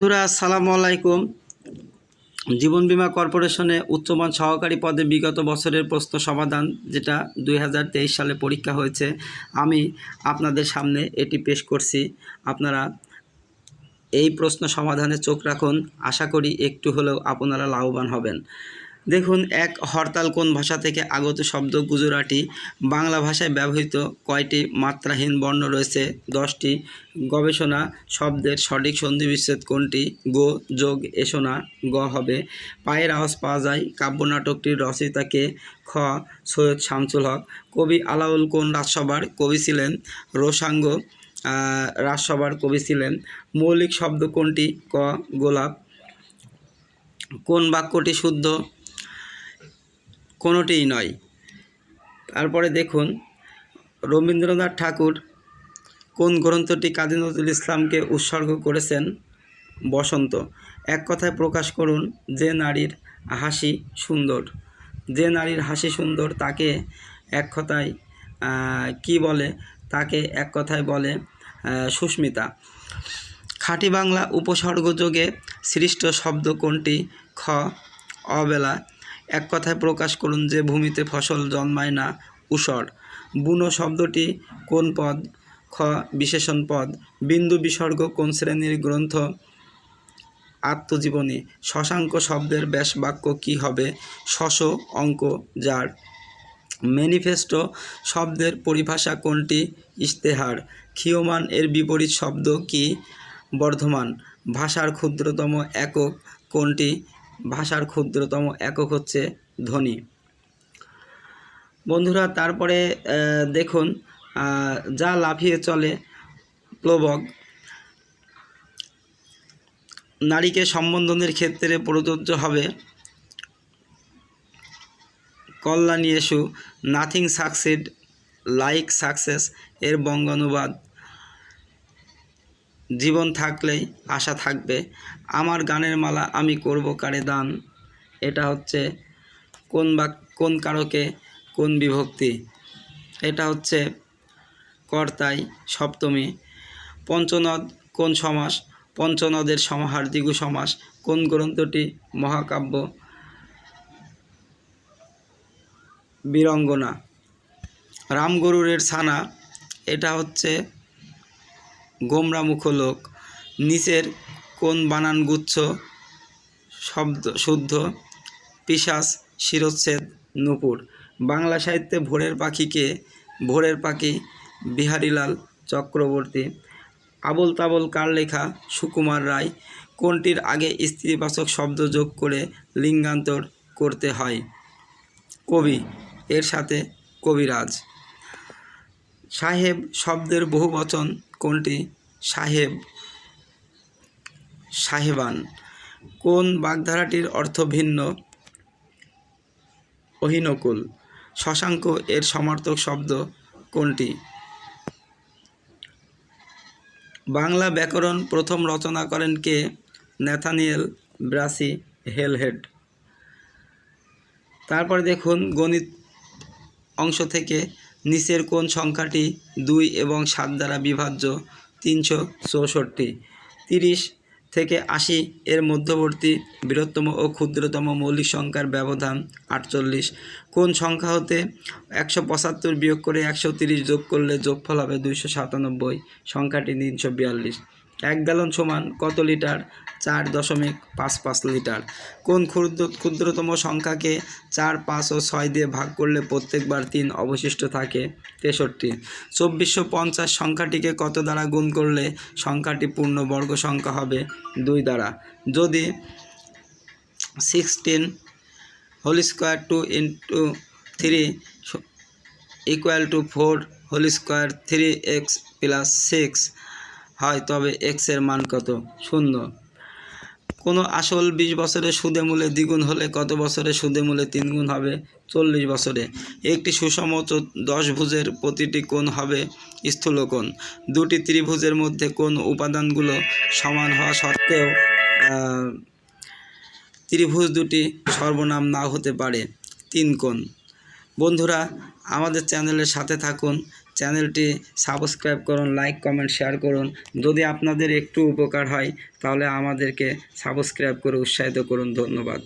বন্ধুরা আসসালামু আলাইকুম। জীবন বীমা কর্পোরেশনে উচ্চমান সহকারী পদে বিগত বছরের প্রশ্ন সমাধান যেটা 2023 সালে পরীক্ষা হয়েছে, আমি আপনাদের সামনে এটি পেশ করছি। আপনারা এই প্রশ্ন সমাধানে চোখ রাখুন, আশা করি একটু হলেও আপনারা লাভবান হবেন। দেখুন, এক হরতাল কোন ভাষা থেকে আগত শব্দ? গুজরাটি। বাংলা ভাষায় ব্যবহৃত কয়টি মাত্রাহীন বর্ণ রয়েছে? 10টি। গবেষণা শব্দের সঠিক সন্ধিবিচ্ছেদ কোনটি? গো যোগ এসো না, গ হবে। পায়ের আওয়াজ পাওয়া যায় কাব্যনাটকটির রচয়িতা কে? খ সৈয়দ শামসুল হক। কবি আলাউল কোন রাজসভার কবি ছিলেন? রোসাঙ্গ রাজসভার কবি ছিলেন। মৌলিক শব্দ কোনটি? ক গোলাপ। কোন বাক্যটি শুদ্ধ? কোনোটিই নয়। তারপরে দেখুন, রবীন্দ্রনাথ ঠাকুর কোন গ্রন্থটি কাজী নজরুল ইসলামকে উৎসর্গ করেছেন? বসন্ত। এক কথায় প্রকাশ করুন, যে নারীর হাসি সুন্দর। যে নারীর হাসি সুন্দর তাকে এক কথায় কি বলে? তাকে এক কথায় বলে সুস্মিতা। খাঁটি বাংলা উপসর্গযোগে সৃষ্ট শব্দ কোনটি? খ অবেলা। এক কথায় প্রকাশ করুন, যে ভূমিতে ফসল জন্মায় না। ঊষর। বুনো শব্দটি কোন পদ? খ বিশেষণ পদ। বিন্দু বিসর্গ কোন শ্রেণীর গ্রন্থ? আত্মজীবনী। শশাঙ্ক শব্দের ব্যাসবাক্য কী হবে? শশ অঙ্ক যার। ম্যানিফেস্টো শব্দের পরিভাষা কোনটি? ইশতেহার। ক্ষীয়মান এর বিপরীত শব্দ কি? বর্ধমান। ভাষার ক্ষুদ্রতম একক কোনটি? ভাষার ক্ষুদ্রতম একক হচ্ছে ধ্বনি। বন্ধুরা, তারপরে দেখুন, যা লাফিয়ে চলে প্লবক। নারীকে সম্বোধনের ক্ষেত্রে প্রযোজ্য হবে কল্যাণী এসু। নাথিং সাকসিড লাইক সাকসেস এর বঙ্গানুবাদ জীবন থাকলেই আশা থাকবে। আমার গানের মালা আমি করব কারে দান। এটা হচ্ছে কোন কারকে কোন বিভক্তি? এটা হচ্ছে কর্তাই সপ্তমী। পঞ্চনদ কোন সমাস? পঞ্চনদের সমাহার দ্বিগু সমাস। কোন গ্রন্থটি মহাকাব্য? বীরঙ্গনা। রামগরুরের ছানা, এটা হচ্ছে গোমরামুখ লোক। নিচের কোন বানানগুচ্ছ শব্দ শুদ্ধ? পিশাচ, শিরচ্ছেদ, নূপুর। বাংলা সাহিত্যে ভোরের পাখিকে? ভোরের পাখি বিহারীলাল চক্রবর্তী। আবোল তাবোল কার লেখা? সুকুমার রায়। কোনটির আগে স্ত্রীবাচক শব্দ যোগ করে লিঙ্গান্তর করতে হয়? কবি এর সাথে কবিরাজ। সাহেব শব্দের বহুবচন কোনটি? সাহেব, সাহেবান। কোন বাগধারাটির অর্থ ভিন্ন? অহিনকুল। শশাঙ্ক এর সমার্থক শব্দ কোনটি? বাংলা ব্যাকরণ প্রথম রচনা করেন কে? Nathaniel Brassey Halhed. তারপরে দেখুন, গণিত অংশ থেকে নিচের কোন সংখ্যাটি 2 এবং 7 দ্বারা বিভাজ্য? 364। 30 থেকে 80 এর মধ্যবর্তী বৃহত্তম ও ক্ষুদ্রতম মৌলিক সংখ্যার ব্যবধান 48। কোন সংখ্যা হতে 175 বিয়োগ করে 130 যোগ করলে যোগফল হবে 297? সংখ্যাটি 342। 1 গ্যালন সমান কত লিটার? 4.55 লিটার। কোন ক্ষুদ্রতম সংখ্যাকে 4, 5 ও 6 দিয়ে ভাগ করলে প্রত্যেকবার 3 অবশিষ্ট থাকে? 63। 2450 সংখ্যাটিকে কত দ্বারা গুণ করলে সংখ্যাটি পূর্ণ বর্গ সংখ্যা হবে? 2 দ্বারা। যদি 16 whole square 2 into 3 equal to 4 whole square 3x plus 6 হয়, তবে x এর মান কত? 0। কোনো আসল 20 বছরে সুদে মূলে দ্বিগুণ হলে কত বছরে সুদে মূলে 3 গুণ হবে? 40 বছরে। একটি সুষম 10 ভুজের প্রতিটি কোণ হবে স্থূলকোণ। দুটি ত্রিভুজের মধ্যে কোন উপাদানগুলো সমান হওয়া সত্ত্বেও ত্রিভুজ দুটি সর্বনাম নাও হতে পারে? 3 কোণ। বন্ধুরা, আমাদের চ্যানেলের সাথে থাকুন। চ্যানেলটি সাবস্ক্রাইব করুন, লাইক কমেন্ট শেয়ার করুন। যদি আপনাদের একটু উপকার হয় তাহলে আমাদেরকে সাবস্ক্রাইব করে উৎসাহিত করুন। ধন্যবাদ।